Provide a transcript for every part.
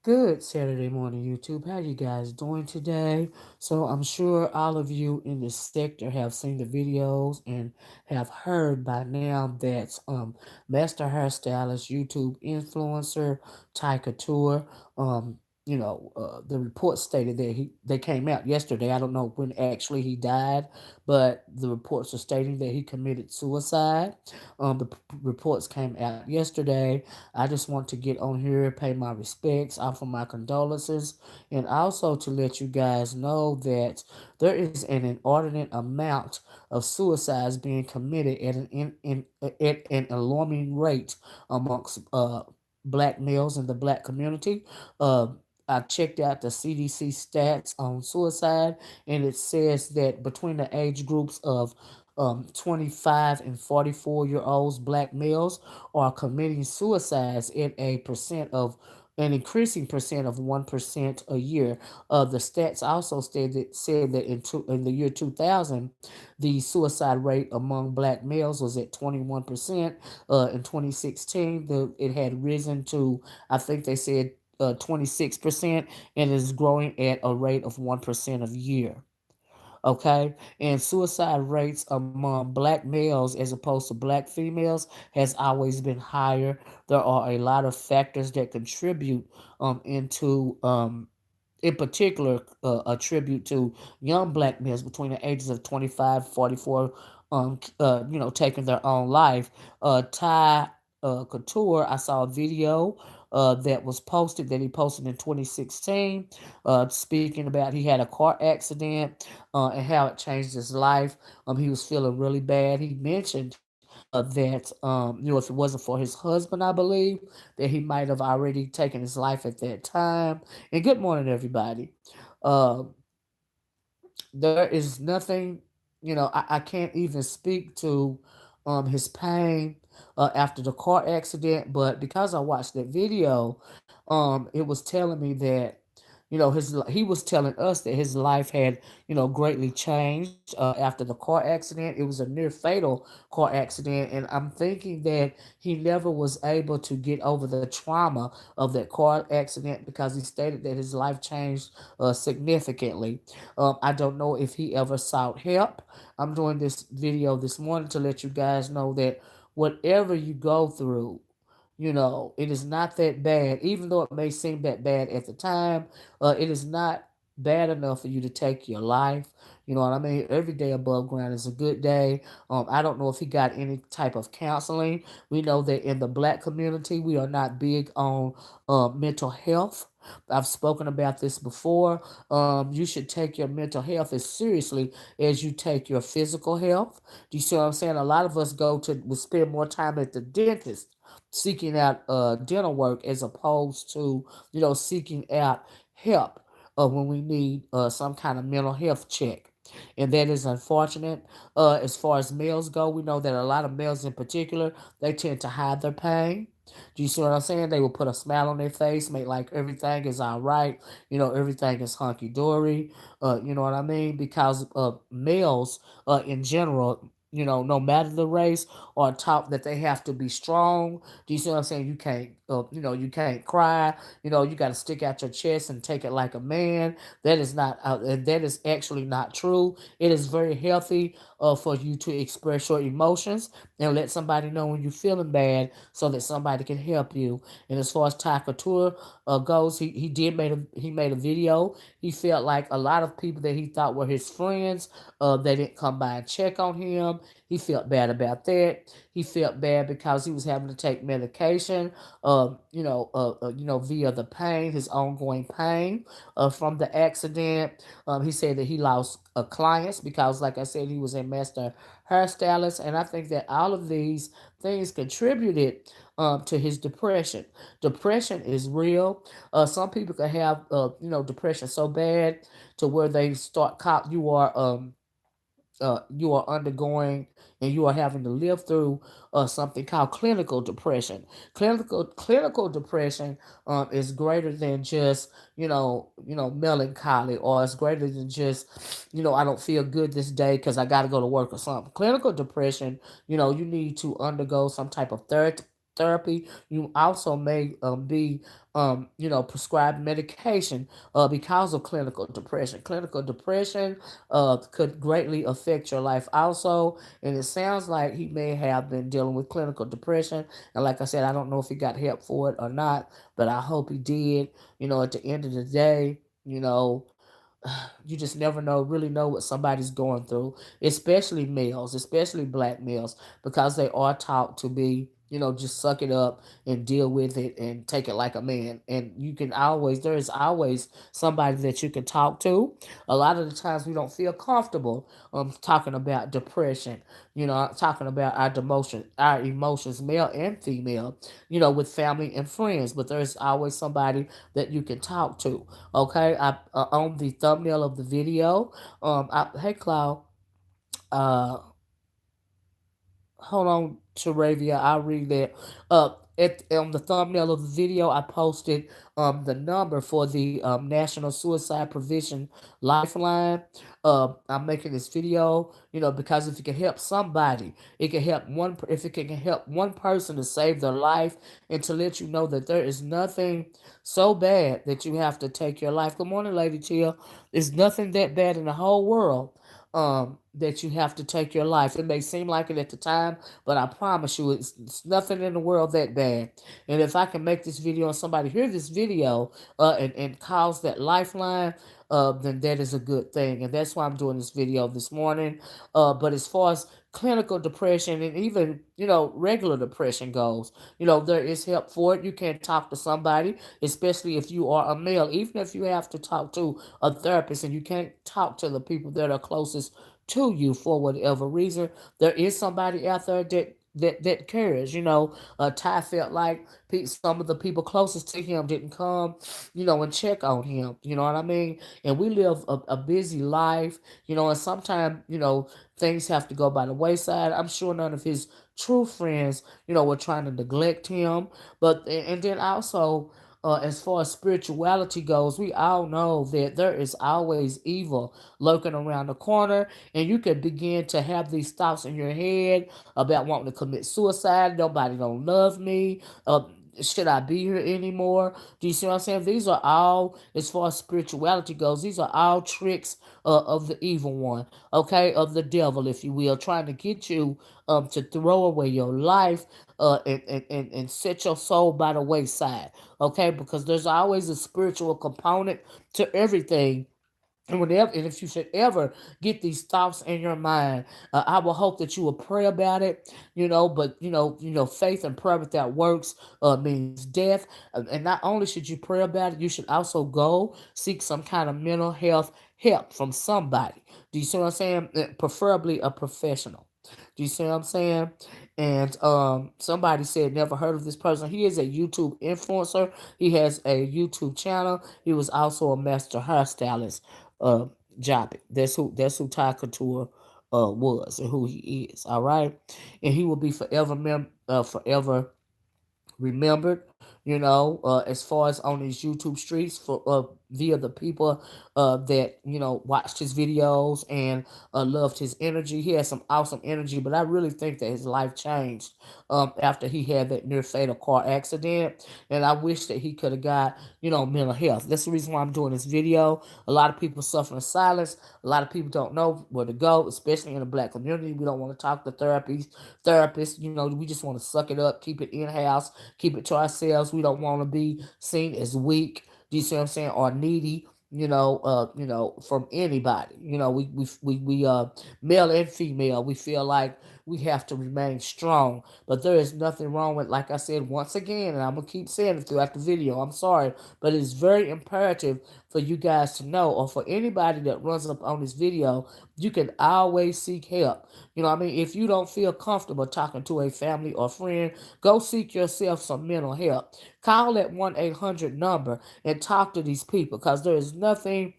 Good Saturday morning, YouTube. How you guys doing today? So I'm sure all of you in this sector have seen the videos and have heard by now that Master Hairstylist, YouTube influencer, Ty Couture, the report stated that they came out yesterday. I don't know when actually he died, but the reports are stating that he committed suicide. The reports came out yesterday. I just want to get on here, pay my respects, offer my condolences, and also to let you guys know that there is an inordinate amount of suicides being committed at an alarming rate amongst black males in the black community. Uh, I checked out the CDC stats on suicide, and it says that between the age groups of 25 and 44-year-olds, black males, are committing suicides at a percent of an increasing percent of 1% a year. The stats also said that in the year 2000, the suicide rate among black males was at 21%. In 2016, it had risen to, I think they said, 26%, and is growing at a rate of 1% a year. Okay, and suicide rates among black males as opposed to black females has always been higher. There are a lot of factors that contribute into in particular attribute to young black males between the ages of 25 44 taking their own life. Ty Couture, I saw a video that was posted that he posted in 2016, speaking about he had a car accident and how it changed his life. He was feeling really bad. He mentioned that if it wasn't for his husband, I believe that he might have already taken his life at that time. And good morning, everybody. Uh, there is nothing, I can't even speak to his pain after the car accident, but because I watched that video, it was telling me that he was telling us that his life had greatly changed after the car accident. It was a near fatal car accident, and I'm thinking that he never was able to get over the trauma of that car accident because he stated that his life changed significantly. I don't know if he ever sought help. I'm doing this video this morning to let you guys know that whatever you go through, it is not that bad. Even though it may seem that bad at the time, it is not bad enough for you to take your life. You know what I mean? Every day above ground is a good day. I don't know if he got any type of counseling. We know that in the black community, we are not big on mental health. I've spoken about this before. You should take your mental health as seriously as you take your physical health. Do you see what I'm saying? A lot of us we spend more time at the dentist seeking out dental work as opposed to seeking out help when we need some kind of mental health check, and that is unfortunate. As far as males go, we know that a lot of males in particular, they tend to hide their pain. Do you see what I'm saying? They will put a smile on their face, make like everything is all right, everything is hunky dory. You know what I mean? Because males, in general, no matter the race, are taught that they have to be strong. Do you see what I'm saying? You can't cry. You got to stick out your chest and take it like a man. That is not. That is actually not true. It is very healthy for you to express your emotions and let somebody know when you're feeling bad, so that somebody can help you. And as far as Ty Couture goes, he made a video. He felt like a lot of people that he thought were his friends, they didn't come by and check on him. He felt bad about that. He felt bad because he was having to take medication, via the pain, his ongoing pain from the accident. He said that he lost clients because, like I said, he was a master hairstylist, and I think that all of these things contributed to his depression. Depression is real. Some people can have, depression so bad to where they start cop. You are undergoing and you are having to live through something called clinical depression. Clinical depression is greater than just melancholy, or it's greater than just I don't feel good this day because I got to go to work or something. Clinical depression, you need to undergo some type of therapy. therapy. You also may be, prescribed medication because of clinical depression. Clinical depression could greatly affect your life also. And it sounds like he may have been dealing with clinical depression. And like I said, I don't know if he got help for it or not, but I hope he did. At the end of the day, you just never really know what somebody's going through, especially males, especially black males, because they are taught to be, just suck it up and deal with it and take it like a man. And there is always somebody that you can talk to. A lot of the times we don't feel comfortable talking about depression, talking about our emotions, male and female, with family and friends, but there's always somebody that you can talk to. Okay, I on the thumbnail of the video. Hey Cloud, uh, hold on, Taravia, I'll read that. On the thumbnail of the video, I posted the number for the National Suicide Prevention Lifeline. I'm making this video, because if it can help somebody, it can help one. If it can help one person to save their life and to let you know that there is nothing so bad that you have to take your life. Good morning, Lady Tia. There's nothing that bad in the whole world that you have to take your life. It may seem like it at the time, but I promise you, it's nothing in the world that bad. And if I can make this video and somebody hear this video and cause that lifeline, then that is a good thing. And that's why I'm doing this video this morning. But as far as clinical depression and even, regular depression goes, there is help for it. You can talk to somebody, especially if you are a male, even if you have to talk to a therapist and you can't talk to the people that are closest to you for whatever reason. There is somebody out there that cares. Ty felt like some of the people closest to him didn't come, and check on him. You know what I mean? And we live a busy life, and sometimes, things have to go by the wayside. I'm sure none of his true friends, were trying to neglect him. But, and then also, as far as spirituality goes, we all know that there is always evil lurking around the corner, and you can begin to have these thoughts in your head about wanting to commit suicide. Nobody don't love me. Should I be here anymore? Do you see what I'm saying? These are all, as far as spirituality goes, these are all tricks of the evil one, okay, of the devil, if you will, trying to get you to throw away your life and set your soul by the wayside, okay, because there's always a spiritual component to everything. And if you should ever get these thoughts in your mind, I will hope that you will pray about it. But faith and prayer without works means death. And not only should you pray about it, you should also go seek some kind of mental health help from somebody. Do you see what I'm saying? Preferably a professional. Do you see what I'm saying? And somebody said never heard of this person. He is a YouTube influencer. He has a YouTube channel. He was also a master hairstylist. Uh, Jobbik. That's who Ty Couture was and who he is. All right, and he will be forever remembered, as far as on these YouTube streets for via the people that watched his videos and loved his energy. He has some awesome energy, but I really think that his life changed after he had that near fatal car accident, and I wish that he could have got mental health. That's the reason why I'm doing this video. A lot of people suffer in silence. A lot of people don't know where to go, especially in the black community. We don't want to talk to therapists. We just want to suck it up, keep it in house, keep it to ourselves. We don't want to be seen as weak. Do you see what I'm saying? Or needy. From anybody. We male and female, we feel like we have to remain strong. But there is nothing wrong with, like I said once again, and I'm gonna keep saying it throughout the video. I'm sorry, but it's very imperative for you guys to know, or for anybody that runs up on this video, you can always seek help. What I mean? If you don't feel comfortable talking to a family or friend, go seek yourself some mental help. Call that 1-800 number and talk to these people, because there is nothing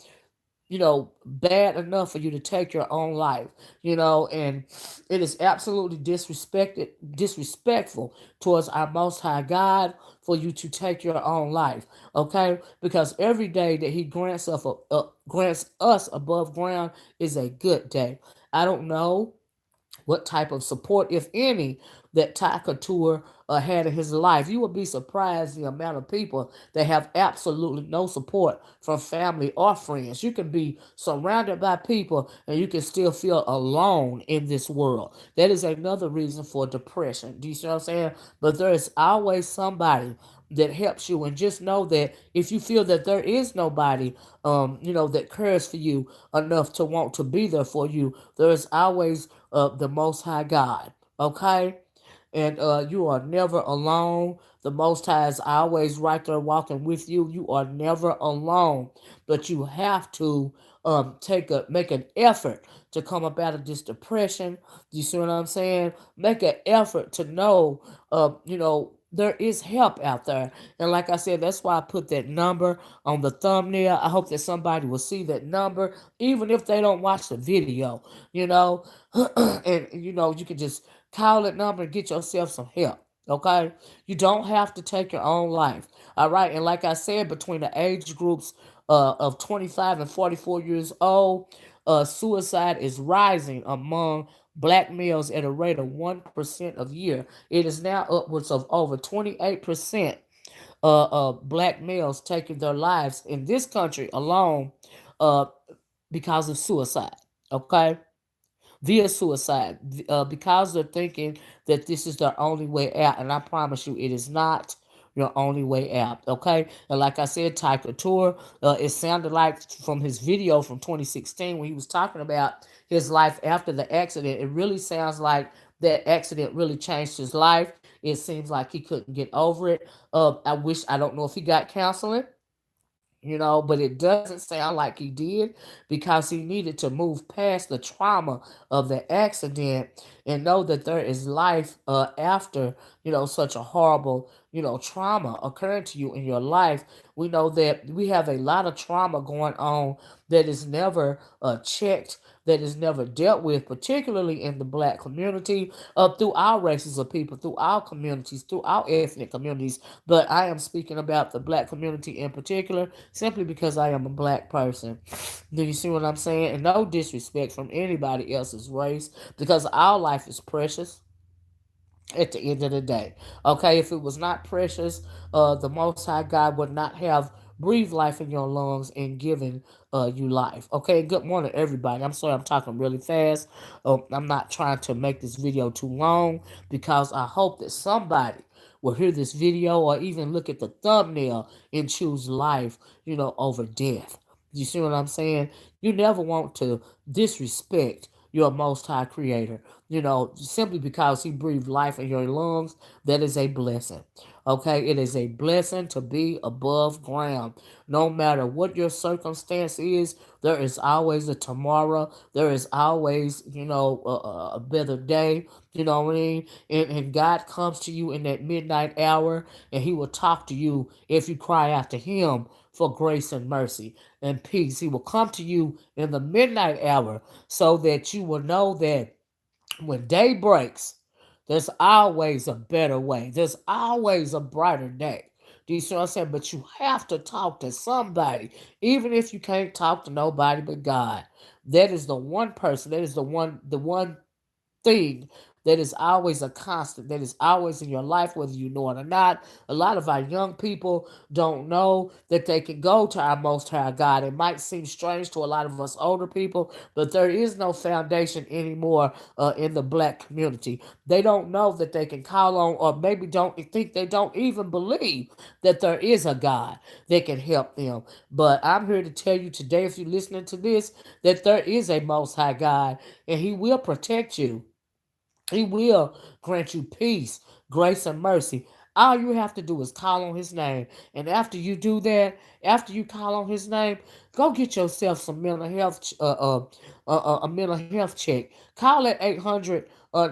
bad enough for you to take your own life, and it is absolutely disrespectful towards our most high God for you to take your own life, okay? Because every day that he grants us above ground is a good day. I don't know what type of support, if any, that Ty Couture had in his life. You would be surprised the amount of people that have absolutely no support from family or friends. You can be surrounded by people and you can still feel alone in this world. That is another reason for depression. Do you see what I'm saying? But there is always somebody that helps you, and just know that if you feel that there is nobody that cares for you enough to want to be there for you, there is always the Most High God. Okay, and you are never alone. The Most High is always right there walking with you. You are never alone, but you have to make an effort to come up out of this depression. You see what I'm saying? Make an effort to know, there is help out there. And like I said, that's why I put that number on the thumbnail. I hope that somebody will see that number, even if they don't watch the video, you know. And you can just call that number and get yourself some help. Okay, you don't have to take your own life. All right, and like I said, between the age groups of 25 and 44 years old, suicide is rising among black males at a rate of 1% of year. It is now upwards of over 28% black males taking their lives in this country alone uh, because of suicide. Okay, via suicide, because they're thinking that this is their only way out. And I promise you, it is not your only way out. Okay, and like I said, Ty Couture, it sounded like from his video from 2016 when he was talking about his life after the accident, it really sounds like that accident really changed his life. It seems like he couldn't get over it. I don't know if he got counseling, but it doesn't sound like he did, because he needed to move past the trauma of the accident and know that there is life after, such a horrible, trauma occurring to you in your life. We know that we have a lot of trauma going on that is never checked, that is never dealt with, particularly in the black community, through our races of people, through our communities, through our ethnic communities. But I am speaking about the black community in particular, simply because I am a black person. Do you see what I'm saying? And no disrespect from anybody else's race, because our life is precious at the end of the day. Okay, if it was not precious, the Most High God would not have breathed life in your lungs and given you life. Okay, good morning, everybody. I'm sorry I'm talking really fast. I'm not trying to make this video too long, because I hope that somebody will hear this video or even look at the thumbnail and choose life, over death. You see what I'm saying? You never want to disrespect your Most High Creator. Simply because He breathed life in your lungs, that is a blessing. Okay, it is a blessing to be above ground. No matter what your circumstance is, there is always a tomorrow. There is always, a better day. You know what I mean? And God comes to you in that midnight hour, and He will talk to you if you cry out to Him for grace and mercy and peace. He will come to you in the midnight hour so that you will know that when day breaks, there's always a better way. There's always a brighter day. Do you see what I'm saying? But you have to talk to somebody, even if you can't talk to nobody but God. That is the one person. That is the one thing that is always a constant, that is always in your life, whether you know it or not. A lot of our young people don't know that they can go to our Most High God. It might seem strange to a lot of us older people, but there is no foundation anymore in the black community. They don't know that they can call on, or maybe don't think, they don't even believe that there is a God that can help them. But I'm here to tell you today, if you're listening to this, that there is a Most High God, and He will protect you. He will grant you peace, grace, and mercy. All you have to do is call on His name. And after you do that, after you call on His name, go get yourself some mental health, a mental health check. Call that 800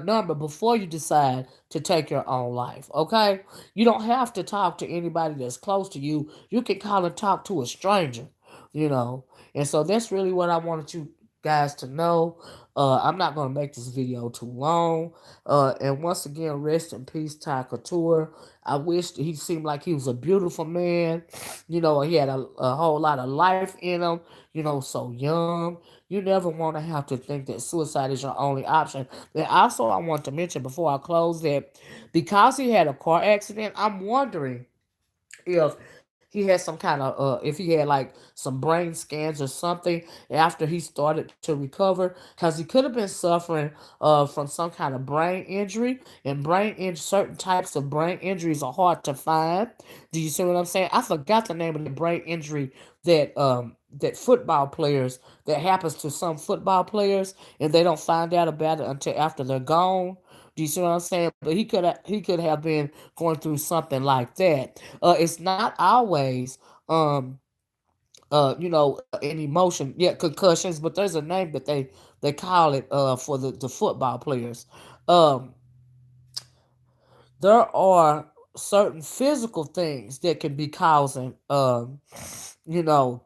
number before you decide to take your own life. Okay, you don't have to talk to anybody that's close to you. You can call and talk to a stranger. You know, and so that's really what I wanted you guys to know. I'm not going to make this video too long. And once again, rest in peace, Ty Couture. I wish he seemed like he was a beautiful man. You know, he had a whole lot of life in him. You know, so young. You never want to have to think that suicide is your only option. And also, I want to mention before I close that because he had a car accident, I'm wondering if he had some kind of if he had like some brain scans or something after he started to recover, because he could have been suffering from some kind of brain injury, and certain types of brain injuries are hard to find. Do you see what I'm saying? I forgot the name of the brain injury that football players, that happens to some football players, and they don't find out about it until after they're gone. Do you see what I'm saying? But he could have been going through something like that. It's not always an emotion, yeah, concussions, but there's a name that they call it for the football players. Um, there are certain physical things that can be causing you know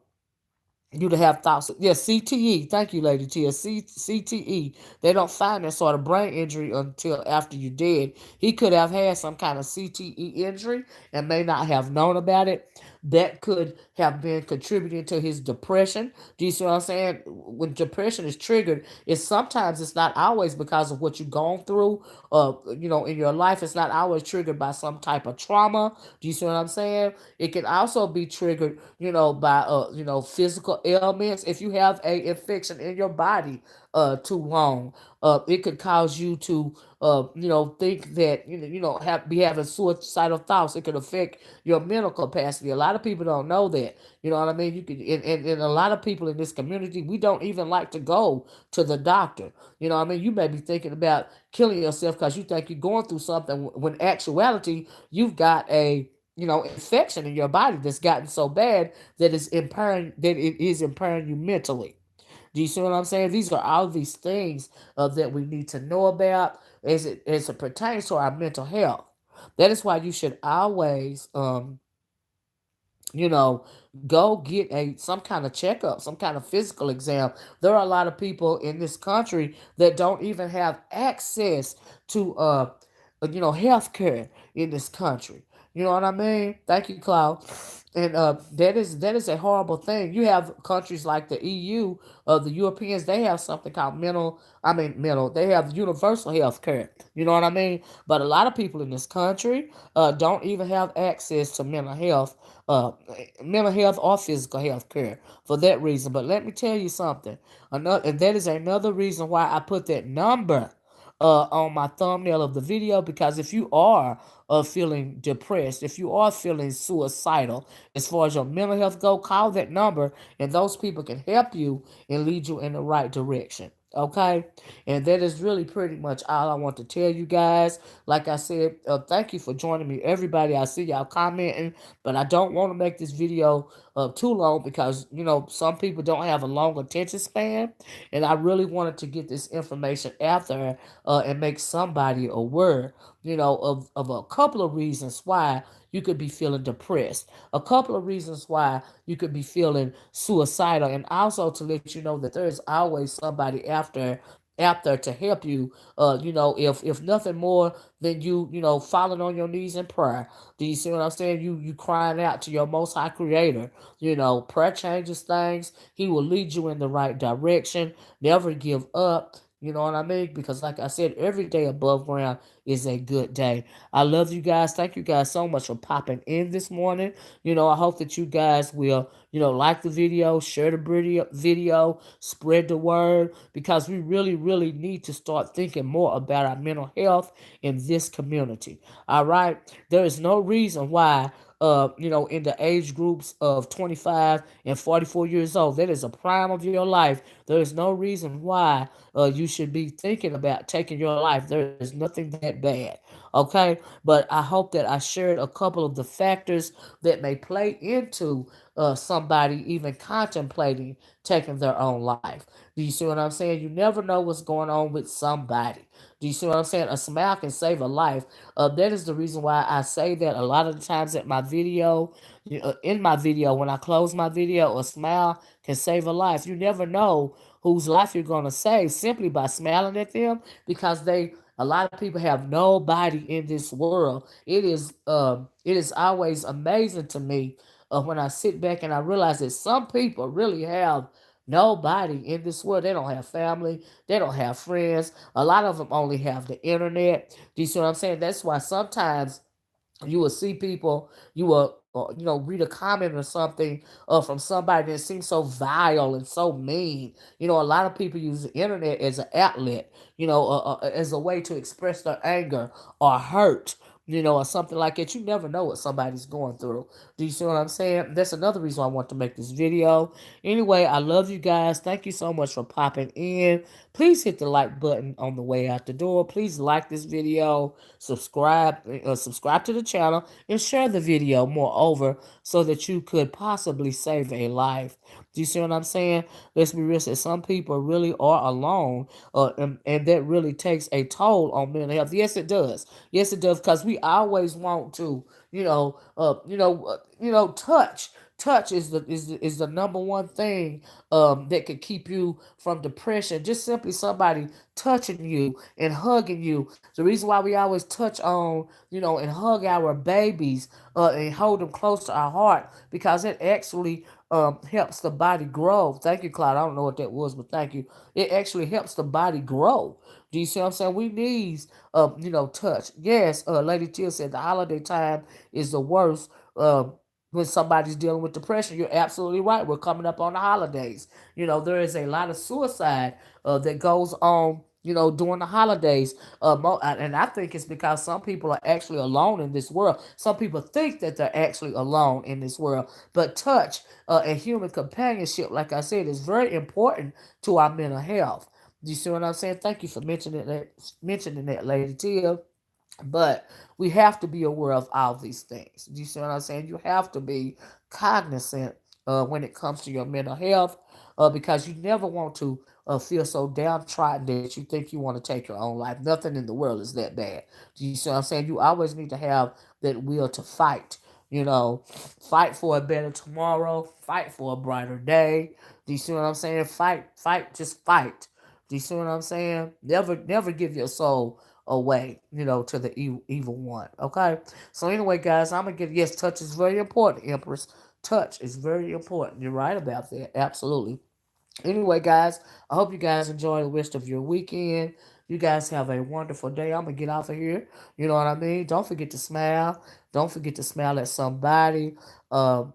you to have thoughts. Yeah, CTE. Thank you, Lady Tia. CTE. They don't find that sort of brain injury until after you're dead. He could have had some kind of CTE injury and may not have known about it. That could have been contributing to his depression. Do you see what I'm saying? When depression is triggered, it's not always because of what you've gone through. In your life, it's not always triggered by some type of trauma. Do you see what I'm saying? It can also be triggered, by physical ailments. If you have a infection in your body too long, it could cause you to think that have be having suicidal thoughts. It could affect your mental capacity. A lot of people don't know that. You know what I mean? You can, and a lot of people in this community, we don't even like to go to the doctor. You know what I mean? You may be thinking about killing yourself because you think you're going through something, when actuality you've got a infection in your body that's gotten so bad that it is impairing you mentally. Do you see what I'm saying? These are all these things that we need to know about as it pertains to our mental health. That is why you should always you know, go get a some kind of checkup, some kind of physical exam. There are a lot of people in this country that don't even have access to health care in this country. You know what I mean? Thank you, Cloud. And that is a horrible thing. You have countries like the EU, the Europeans. They have something called mental. They have universal health care. You know what I mean? But a lot of people in this country don't even have access to uh, mental health or physical health care for that reason. But let me tell you something. And that is another reason why I put that number on my thumbnail of the video, because if you are feeling depressed, if you are feeling suicidal, as far as your mental health go, call that number, and those people can help you and lead you in the right direction. Okay, and that is really pretty much all I want to tell you guys. Like I said, thank you for joining me, everybody. I see y'all commenting, but I don't want to make this video too long because some people don't have a long attention span, and I really wanted to get this information out there and make somebody aware, of a couple of reasons why you could be feeling depressed, a couple of reasons why you could be feeling suicidal, and also to let you know that there is always somebody after to help you. If nothing more than falling on your knees in prayer. Do you see what I'm saying? You crying out to your Most High Creator. Prayer changes things. He will lead you in the right direction. Never give up. You know what I mean? Because, like I said, every day above ground is a good day. I love you guys. Thank you guys so much for popping in this morning. I hope that you guys will, like the video, share the video, spread the word, because we really, really need to start thinking more about our mental health in this community. All right. There is no reason why in the age groups of 25 and 44 years old, that is a prime of your life. There is no reason why you should be thinking about taking your life. There is nothing that bad. Okay, but I hope that I shared a couple of the factors that may play into somebody even contemplating taking their own life. Do you see what I'm saying? You never know what's going on with somebody. Do you see what I'm saying? A smile can save a life. That is the reason why I say that a lot of the times at my video, in my video, when I close my video, a smile can save a life. You never know whose life you're going to save simply by smiling at them, because a lot of people have nobody in this world. It is always amazing to me when I sit back and I realize that some people really have nobody in this world. They don't have family, they don't have friends. A lot of them only have the internet. Do you see what I'm saying? That's why sometimes you will see people, you will read a comment or something from somebody that seems so vile and so mean. A lot of people use the internet as an outlet, as a way to express their anger or hurt, or something like that. You never know what somebody's going through. Do you see what I'm saying? That's another reason I want to make this video. Anyway, I love you guys. Thank you so much for popping in. Please hit the like button on the way out the door. Please like this video, subscribe to the channel, and share the video moreover, so that you could possibly save a life. Do you see what I'm saying? Let's be real. Some people really are alone, and that really takes a toll on mental health. Yes, it does. Yes, it does, because we always want to, touch. Touch is the number one thing that could keep you from depression. Just simply somebody touching you and hugging you. The reason why we always touch on, and hug our babies, and hold them close to our heart, because it actually helps the body grow. Thank you, Cloud. I don't know what that was, but thank you. It actually helps the body grow. Do you see what I'm saying? We need, touch. Yes, Lady Teal said the holiday time is the worst. When somebody's dealing with depression, you're absolutely right. We're coming up on the holidays. There is a lot of suicide that goes on, during the holidays. And I think it's because some people are actually alone in this world. Some people think that they're actually alone in this world. But touch and human companionship, like I said, is very important to our mental health. Do you see what I'm saying? Thank you for mentioning that, Lady Tia. But we have to be aware of all these things. Do you see what I'm saying? You have to be cognizant when it comes to your mental health, because you never want to feel so downtrodden that you think you want to take your own life. Nothing in the world is that bad. Do you see what I'm saying? You always need to have that will to fight. Fight for a better tomorrow. Fight for a brighter day. Do you see what I'm saying? Fight, just fight. Do you see what I'm saying? Never give your soul away, to the evil one. Okay. So anyway, guys, I'm gonna get, yes, touch is very important, Empress. Touch is very important. You're right about that. Absolutely. Anyway, guys, I hope you guys enjoy the rest of your weekend. You guys have a wonderful day. I'm gonna get off of here. You know what I mean? Don't forget to smile. Don't forget to smile at somebody. Um,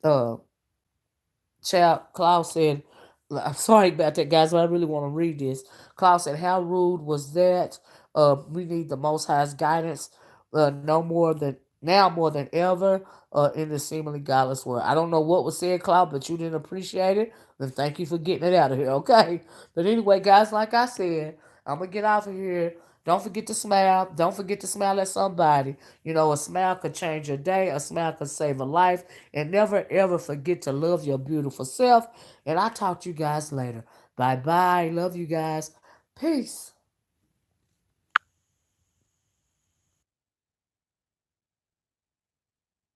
uh, Child, Klaus said, I'm sorry about that, guys, but I really want to read this. Klaus said, how rude was that? We need the Most High's guidance, no more than now more than ever, in this seemingly godless world. I don't know what was said, Klaus, but you didn't appreciate it. Then thank you for getting it out of here, okay? But anyway, guys, like I said, I'm gonna get off of here. Don't forget to smile. Don't forget to smile at somebody. A smile could change your day. A smile could save a life. And never ever forget to love your beautiful self. And I'll talk to you guys later. Bye bye. Love you guys. Peace.